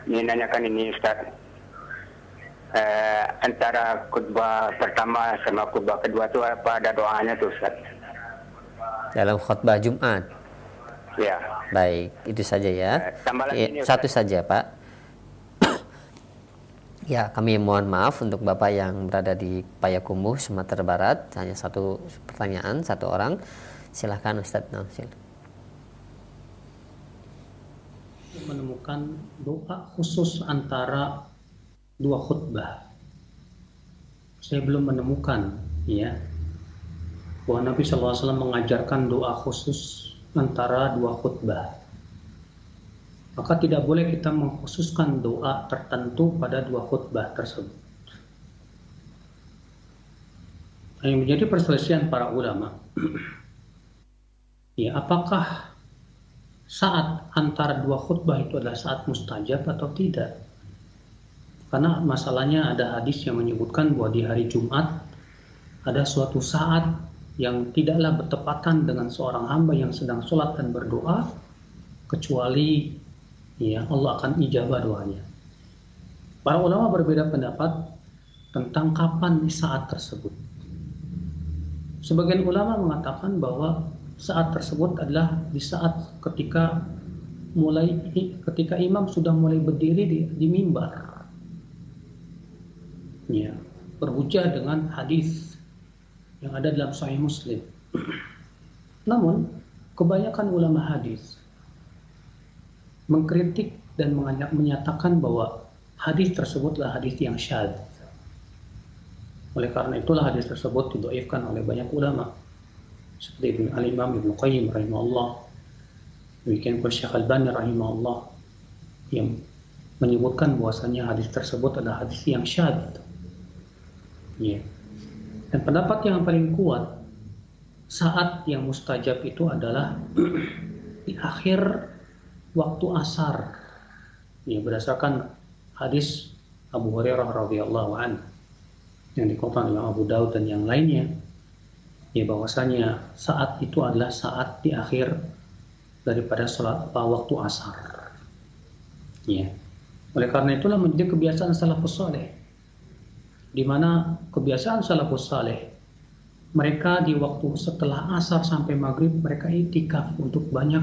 [SPEAKER 3] Ini nanyakan ini Ustaz, antara khutbah pertama sama khutbah kedua itu apa ada doanya tuh Ustaz?
[SPEAKER 2] Dalam khutbah Jumat.
[SPEAKER 3] Ya.
[SPEAKER 2] Baik, itu saja ya. Satu saja, Pak. Ya, kami mohon maaf untuk Bapak yang berada di Payakumbuh, Sumatera Barat. Hanya satu pertanyaan, satu orang. Silahkan Ustaz.
[SPEAKER 1] Menemukan doa khusus antara dua khutbah. Saya belum menemukan, ya, bahwa Nabi SAW mengajarkan doa khusus antara dua khutbah. maka tidak boleh kita mengkhususkan doa tertentu pada dua khutbah tersebut. Yang menjadi perselisihan para ulama, ya, apakah saat antara dua khutbah itu adalah saat mustajab atau tidak? Karena masalahnya ada hadis yang menyebutkan bahwa di hari Jumat ada suatu saat yang tidaklah bertepatan dengan seorang hamba yang sedang sholat dan berdoa, kecuali ya Allah akan ijabah doanya. Para ulama berbeda pendapat tentang kapan di saat tersebut. Sebagian ulama mengatakan bahwa saat tersebut adalah di saat ketika imam sudah mulai berdiri di mimbar, ya, berhujjah dengan hadis yang ada dalam Sahih Muslim. Namun kebanyakan ulama hadis mengkritik dan menyatakan bahwa hadis tersebutlah hadis yang syadz. Oleh karena itulah hadis tersebut didhaifkan oleh banyak ulama seperti Al-Imam Ibnu Qayyim rahimahullah, demikian pula Syekh Al-Albani rahimahullah, yang menyebutkan bahwasanya hadis tersebut adalah hadis yang syadz. Ya. Dan pendapat yang paling kuat saat yang mustajab itu adalah di akhir waktu asar. Ya, berdasarkan hadis Abu Hurairah radhiyallahu anhu yang dikutip oleh Abu Daud dan yang lainnya, ya, bahwasanya saat itu adalah saat di akhir daripada sholat waktu asar. Ya. Oleh karena itulah menjadi kebiasaan salafus saleh, di mana kebiasaan salafus saleh mereka di waktu setelah asar sampai maghrib mereka iktikaf untuk banyak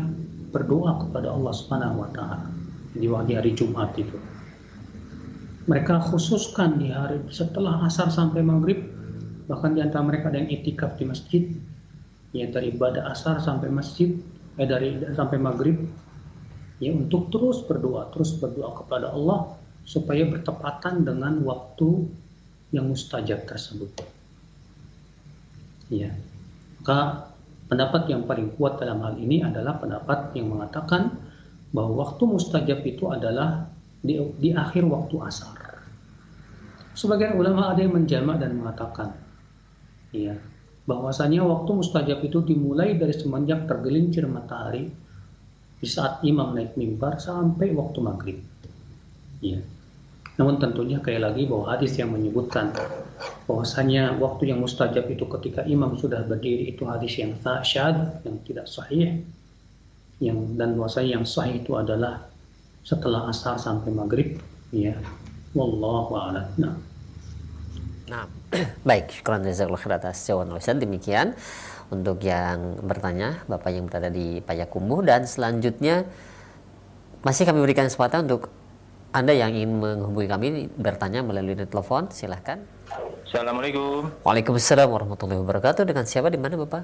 [SPEAKER 1] berdoa kepada Allah Subhanahu wa taala di hari Jumat itu. Mereka khususkan di hari setelah asar sampai maghrib, bahkan di antara mereka ada yang iktikaf di masjid, ya, dari ibadah asar sampai sampai maghrib, ya, untuk terus berdoa kepada Allah supaya bertepatan dengan waktu yang mustajab tersebut. Ya, maka pendapat yang paling kuat dalam hal ini adalah pendapat yang mengatakan bahwa waktu mustajab itu adalah di akhir waktu asar. Sebagian ulama ada yang menjamak dan mengatakan, ya, bahwasanya waktu mustajab itu dimulai dari semenjak tergelincir matahari di saat imam naik mimbar sampai waktu maghrib. Ya. Namun tentunya kayak lagi bahwa hadis yang menyebutkan bahwasanya waktu yang mustajab itu ketika imam sudah berdiri itu hadis yang syadz, yang tidak sahih, dan bahwasanya yang sahih itu adalah setelah asar sampai maghrib, ya. Wallahu a'lam.
[SPEAKER 2] Nah, baik, syukran jazakallahu khair atas jawaban Ustaz. Demikian untuk yang bertanya, Bapak yang berada di Payakumbuh, dan selanjutnya masih kami berikan kesempatan untuk Anda yang ingin menghubungi kami bertanya melalui telepon, silahkan.
[SPEAKER 4] Assalamualaikum.
[SPEAKER 2] Waalaikumsalam warahmatullahi wabarakatuh. Dengan siapa, di mana Bapak?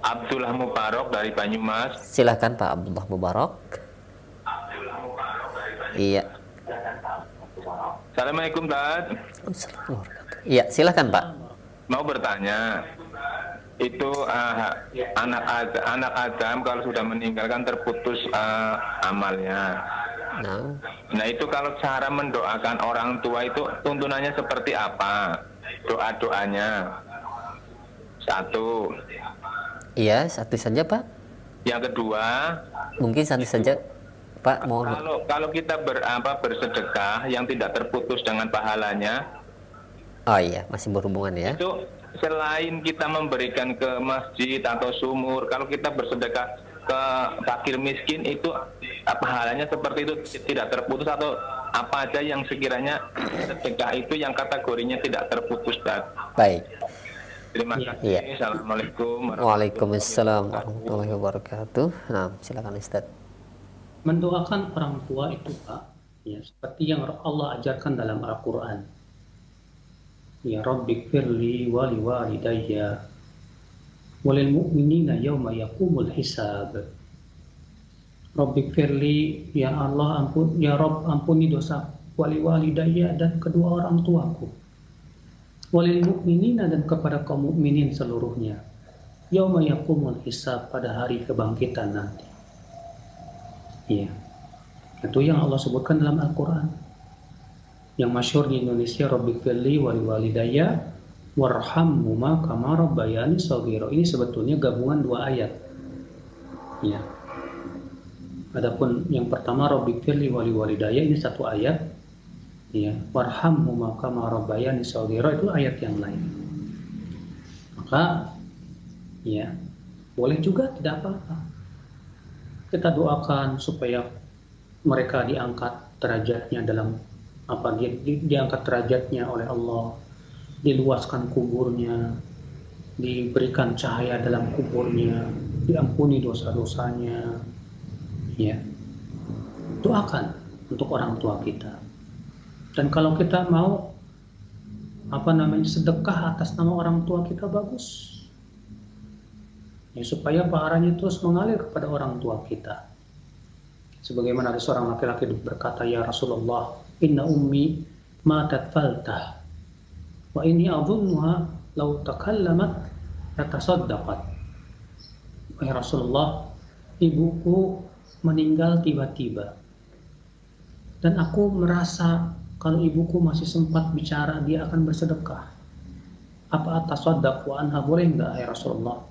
[SPEAKER 4] Abdullah Mubarok dari Banyumas.
[SPEAKER 2] Silahkan Pak Abdullah Mubarok. Iya.
[SPEAKER 4] Assalamualaikum, Tad.
[SPEAKER 2] Iya, silahkan Pak.
[SPEAKER 4] Mau bertanya, itu anak Adam kalau sudah meninggalkan terputus amalnya. Nah, itu kalau cara mendoakan orang tua itu tuntunannya seperti apa? Doa-doanya. Satu.
[SPEAKER 2] Iya, satu saja Pak.
[SPEAKER 4] Yang kedua,
[SPEAKER 2] mungkin satu saja Pak. Mohon.
[SPEAKER 4] Kalau kita bersedekah yang tidak terputus dengan pahalanya.
[SPEAKER 2] Oh iya, masih berhubungan ya.
[SPEAKER 4] Itu selain kita memberikan ke masjid atau sumur, kalau kita bersedekah ke fakir miskin itu pahalanya seperti itu tidak terputus, atau apa aja yang sekiranya sedekah itu yang kategorinya tidak terputus, Pak?
[SPEAKER 2] Baik.
[SPEAKER 4] Terima kasih.
[SPEAKER 2] Iya.
[SPEAKER 4] Assalamualaikum.
[SPEAKER 2] Waalaikumsalam warahmatullahi wabarakatuh. Nah, silakan Ustaz.
[SPEAKER 1] Mendoakan orang tua itu, Pak, ya, seperti yang Allah ajarkan dalam Al-Quran. Ya Rabbighfirli wa liwalidayya walil mu'minina yawma yaqumul hisab. Rabbighfirli, ya Allah, ya Rabb, ampuni dosa wali walidayya, dan kedua orang tuaku. Walil mu'minina, dan kepada kaum mukminin seluruhnya. Yauma yaqumul hisab, pada hari kebangkitan nanti. Ya. Itu yang Allah sebutkan dalam Al-Quran. Yang masyhur di Indonesia, Rabbighfirli wali walidayya warhamhuma kama rabbayani shaghira. Ini sebetulnya gabungan dua ayat. Ya. Adapun yang pertama Rabbighfirli wali walidayya ini satu ayat. Ya, warhamhuma kama rabbayani shaghira itu ayat yang lain. Maka ya, boleh juga, tidak apa-apa. Kita doakan supaya mereka diangkat derajatnya dalam diangkat derajatnya oleh Allah, diluaskan kuburnya, diberikan cahaya dalam kuburnya, diampuni dosa-dosanya. Ya, doakan untuk orang tua kita. Dan kalau kita mau sedekah atas nama orang tua kita, bagus. Ya, supaya pahalanya terus mengalir kepada orang tua kita. Sebagaimana ada seorang laki-laki berkata, "Ya Rasulullah, inna ummi matat faltah wa inni adhunnuha law takallamat latasaddaqat." Ya Rasulullah, ibuku meninggal tiba-tiba dan aku merasa kalau ibuku masih sempat bicara dia akan bersedekah. Apa atasaddaqu anha, boleh enggak ya Rasulullah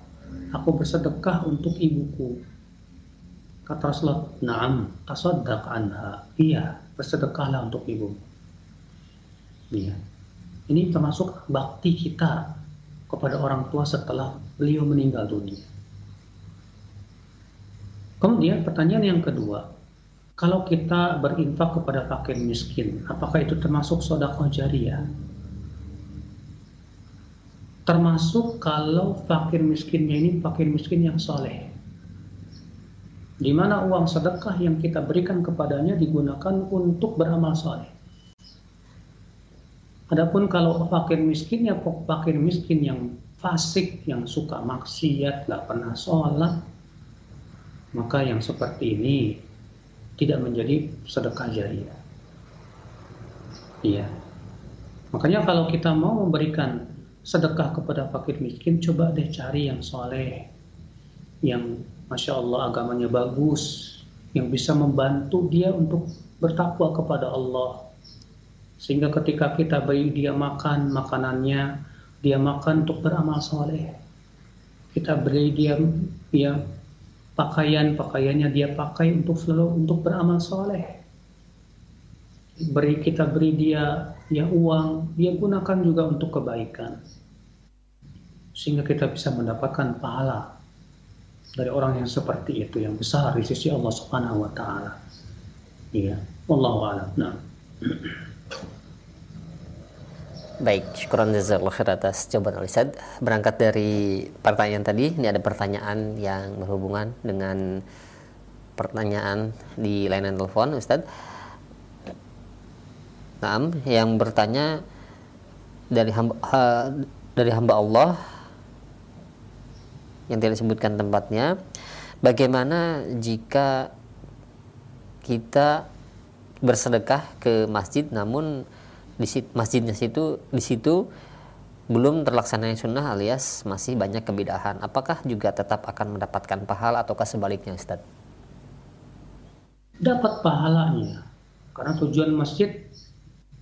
[SPEAKER 1] aku bersedekah untuk ibuku? Kata Rasulullah, "Na'am, tasaddaq anha." Iya, bersedekahlah untuk ibu. Iya. Ini termasuk bakti kita kepada orang tua setelah beliau meninggal dunia. Kemudian pertanyaan yang kedua, kalau kita berinfak kepada fakir miskin, apakah itu termasuk sedekah jariyah? Termasuk kalau fakir miskinnya ini fakir miskin yang soleh, di mana uang sedekah yang kita berikan kepadanya digunakan untuk beramal soleh. Adapun kalau fakir miskinnya fakir miskin yang fasik, yang suka maksiat, gak pernah sholat, maka yang seperti ini tidak menjadi sedekah jariyah. Iya. Makanya kalau kita mau memberikan sedekah kepada fakir miskin, coba deh cari yang soleh, yang Masya Allah agamanya bagus, yang bisa membantu dia untuk bertakwa kepada Allah. Sehingga ketika kita beri dia makan makanannya, dia makan untuk beramal soleh. Kita beri dia pakaiannya dia pakai untuk beramal soleh. Kita beri dia uang, dia gunakan juga untuk kebaikan. Sehingga kita bisa mendapatkan pahala dari orang yang seperti itu, yang besar di sisi Allah Subhanahu wa taala. Iya, wallahu a'lam. Nah.
[SPEAKER 2] Baik, syukran jazakallahu khair atas jawaban Ustaz. Berangkat dari pertanyaan tadi, ini ada pertanyaan yang berhubungan dengan pertanyaan di layanan telepon, Ustaz. Naam, yang bertanya dari hamba Allah yang tidak disebutkan tempatnya, bagaimana jika kita bersedekah ke masjid namun masjidnya di situ belum terlaksananya sunnah alias masih banyak kebidahan, apakah juga tetap akan mendapatkan pahala ataukah sebaliknya, Ustaz?
[SPEAKER 1] Dapat pahalanya, karena tujuan masjid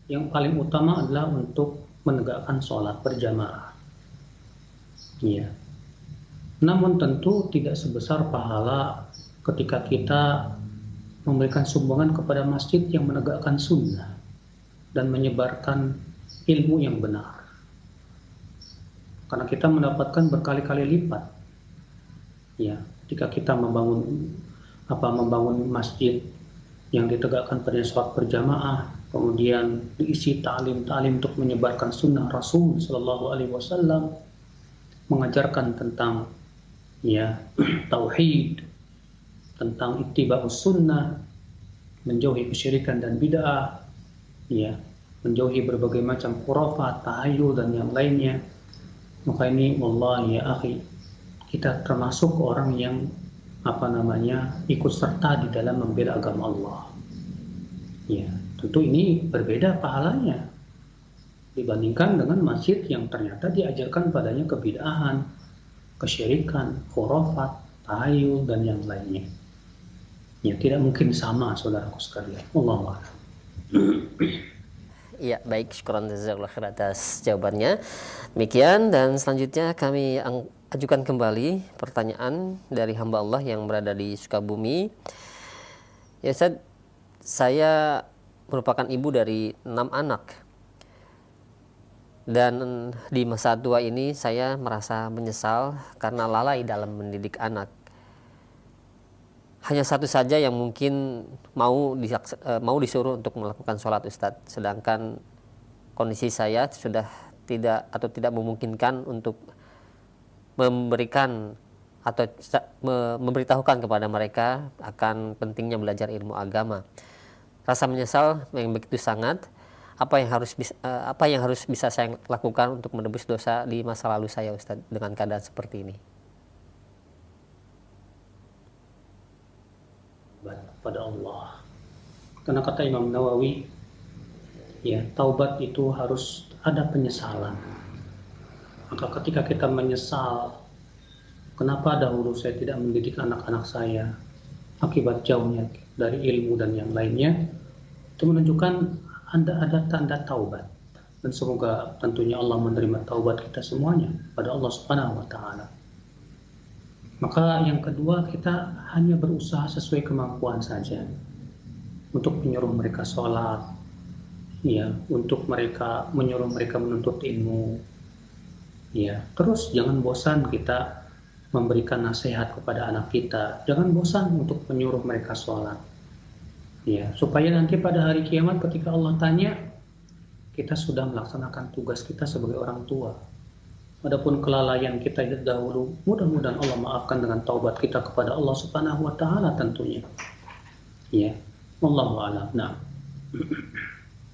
[SPEAKER 1] yang paling utama adalah untuk menegakkan sholat berjamaah. Iya. Namun tentu tidak sebesar pahala ketika kita memberikan sumbangan kepada masjid yang menegakkan sunnah dan menyebarkan ilmu yang benar. Karena kita mendapatkan berkali-kali lipat. Ya, ketika kita membangun masjid yang ditegakkan pada sholat berjamaah, kemudian diisi ta'lim untuk menyebarkan sunnah Rasul Sallallahu Alaihi Wasallam, mengajarkan tentang tauhid, tentang ittiba'us sunnah, menjauhi kesyirikan dan bid'ah, menjauhi berbagai macam khurafat, tahayul dan yang lainnya. Maka ini wallahi ya akhi, kita termasuk orang yang ikut serta di dalam membela agama Allah. Ya, tentu ini berbeda pahalanya dibandingkan dengan masjid yang ternyata diajarkan padanya kebid'ahan, kesyirikan, khurafat, tahayul dan yang lainnya. Ya, tidak mungkin sama, saudaraku sekalian. Allahu a'lam.
[SPEAKER 2] Iya, baik, syukran jazakallahu khair atas jawabannya. Demikian, dan selanjutnya kami ajukan kembali pertanyaan dari hamba Allah yang berada di Sukabumi. Ya Ustaz, saya merupakan ibu dari 6 anak. Dan di masa tua ini saya merasa menyesal karena lalai dalam mendidik anak. Hanya satu saja yang mungkin mau disuruh untuk melakukan sholat Ustadz, sedangkan kondisi saya sudah tidak memungkinkan untuk memberikan atau memberitahukan kepada mereka akan pentingnya belajar ilmu agama. Rasa menyesal yang begitu sangat. Apa yang harus bisa saya lakukan untuk menebus dosa di masa lalu saya, Ustadz, dengan keadaan seperti ini?
[SPEAKER 1] Pada Allah. Karena kata Imam Nawawi, ya, taubat itu harus ada penyesalan. Maka ketika kita menyesal, kenapa dahulu saya tidak mendidik anak-anak saya, akibat jauhnya dari ilmu dan yang lainnya, itu menunjukkan ada tanda taubat. Dan semoga tentunya Allah menerima taubat kita semuanya pada Allah Subhanahu wa taala. Maka yang kedua, kita hanya berusaha sesuai kemampuan saja untuk menyuruh mereka sholat, ya, untuk menyuruh mereka menuntut ilmu, ya. Terus jangan bosan kita memberikan nasihat kepada anak kita, jangan bosan untuk menyuruh mereka sholat, ya, supaya nanti pada hari kiamat ketika Allah tanya, kita sudah melaksanakan tugas kita sebagai orang tua. Adapun kelalaian kita dahulu, mudah-mudahan Allah maafkan dengan taubat kita kepada Allah Subhanahu wa taala tentunya. Ya, wallahu a'lam. Nah.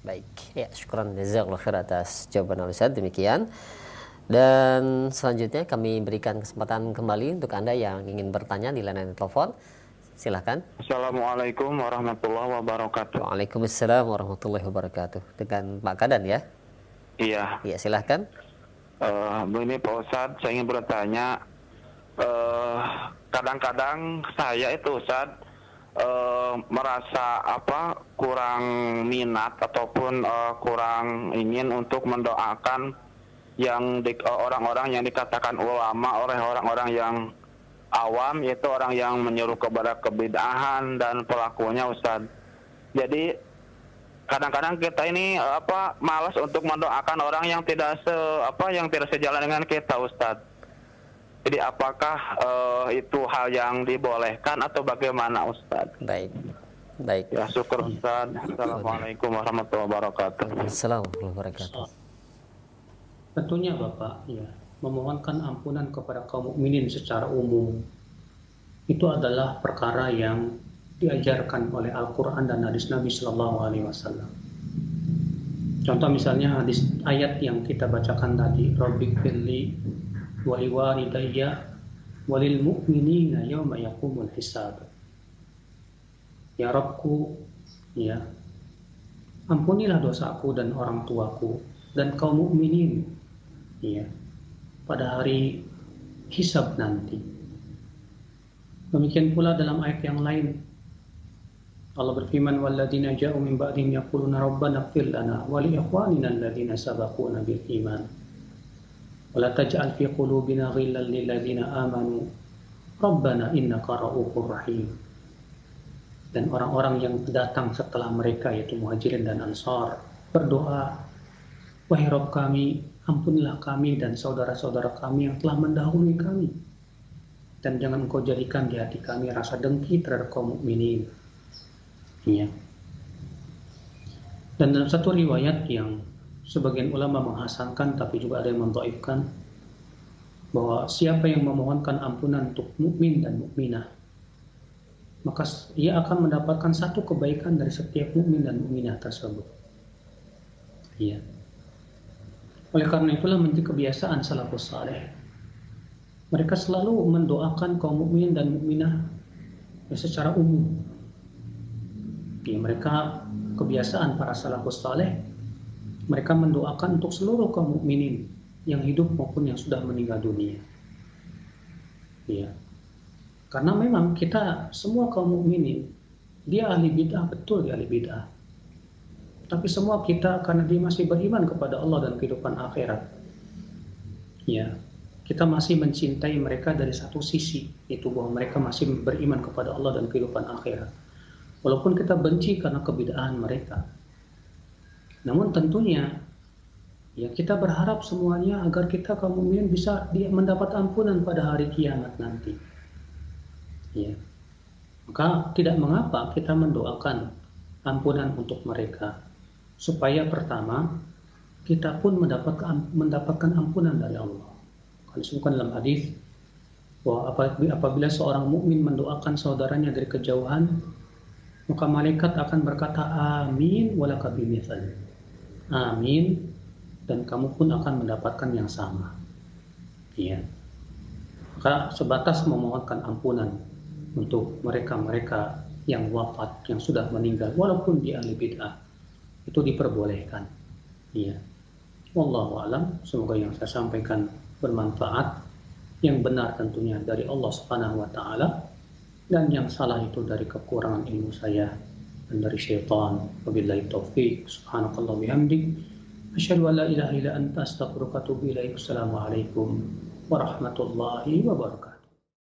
[SPEAKER 2] Baik, ya, syukran jazakallahu khair atas jawaban Ustaz. Demikian. Dan selanjutnya kami berikan kesempatan kembali untuk Anda yang ingin bertanya di layanan telepon. Silakan.
[SPEAKER 3] Assalamualaikum warahmatullahi wabarakatuh.
[SPEAKER 2] Waalaikumsalam warahmatullahi wabarakatuh. Dengan Pak Kadan ya?
[SPEAKER 3] Iya.
[SPEAKER 2] Iya, silahkan.
[SPEAKER 3] Begini Pak Ustadz, saya ingin bertanya, kadang-kadang saya itu Ustadz merasa kurang minat ataupun kurang ingin untuk mendoakan yang orang-orang yang dikatakan ulama oleh orang-orang yang awam, yaitu orang yang menyuruh kepada kebid'ahan dan pelakunya Ustadz. Jadi kadang-kadang kita ini malas untuk mendoakan orang yang tidak sejalan dengan kita, Ustadz. Jadi apakah itu hal yang dibolehkan atau bagaimana, Ustadz?
[SPEAKER 2] Baik.
[SPEAKER 3] Ya, syukur Ustadz. Assalamualaikum warahmatullahi wabarakatuh.
[SPEAKER 2] Assalamualaikum warahmatullahi wabarakatuh.
[SPEAKER 1] Tentunya Bapak, ya, memohonkan ampunan kepada kaum mukminin secara umum itu adalah perkara yang diajarkan oleh Al-Quran dan hadis Nabi Sallallahu Alaihi Wasallam. Contoh misalnya hadis ayat yang kita bacakan tadi, Rabbighfirli wa liwalidayya walil mu'minina yawma yaqumul hisab. Ya Rabbku, ya, ampunilah dosaku dan orang tuaku dan kaum mukminin, ya, pada hari hisab nanti. Demikian pula dalam ayat yang lain, Allah berfirman, walladzina ja'u min ba'dihim yaquluna rabbana ighfir lana wa li ikhwanina alladzina sabaquna bil iman wa la taj'al fi qulubina ghillan lil ladzina amanu rabbana innaka ra'ufur rahim. Dan orang-orang yang datang setelah mereka, yaitu Muhajirin dan Ansar, berdoa, wahai Rabb kami, ampunilah kami dan saudara-saudara kami yang telah mendahului kami, dan jangan Engkau jadikan di hati kami rasa dengki terhadap kaum mukminin. Ya. Dan dalam satu riwayat yang sebagian ulama menghasankan tapi juga ada yang mendhaifkan, bahwa siapa yang memohonkan ampunan untuk mukmin dan mukminah, maka ia akan mendapatkan satu kebaikan dari setiap mukmin dan mukminah tersebut. Iya. Oleh karena itulah menjadi kebiasaan salafus saleh, mereka selalu mendoakan kaum mukmin dan mukminah secara umum. Ya, mereka kebiasaan para salafus saleh, mereka mendoakan untuk seluruh kaum mukminin yang hidup maupun yang sudah meninggal dunia. Ya. Karena memang kita semua kaum mukminin Dia ahli bid'ah, betul dia ahli bid'ah. Tapi semua kita karena dia masih beriman kepada Allah dan kehidupan akhirat. Ya, kita masih mencintai mereka dari satu sisi, yaitu bahwa mereka masih beriman kepada Allah dan kehidupan akhirat. Walaupun kita benci karena kebid'ahan mereka. Namun tentunya ya kita berharap semuanya agar kita kaum mukminin bisa mendapat ampunan pada hari kiamat nanti. Ya. Maka tidak mengapa kita mendoakan ampunan untuk mereka, supaya pertama kita pun mendapatkan ampunan dari Allah. Kalau disebutkan dalam hadis bahwa apabila seorang mukmin mendoakan saudaranya dari kejauhan, maka malaikat akan berkata amin walaka bimithal. Amin, dan kamu pun akan mendapatkan yang sama. Ya. Maka sebatas memohonkan ampunan untuk mereka-mereka yang wafat, yang sudah meninggal, walaupun dia ahli bid'ah, itu diperbolehkan. Ya. Wallahu a'lam. Semoga yang saya sampaikan bermanfaat. Yang benar tentunya dari Allah Subhanahu wa taala, dan yang salah itu dari kekurangan ilmu saya dan dari syaitan. Wabillahi taufik. Subhanakallah bihamdik. Asyhadu an la ilaha illa anta astaghfiruka wa atubu ilaik. Assalamualaikum warahmatullahi wabarakatuh.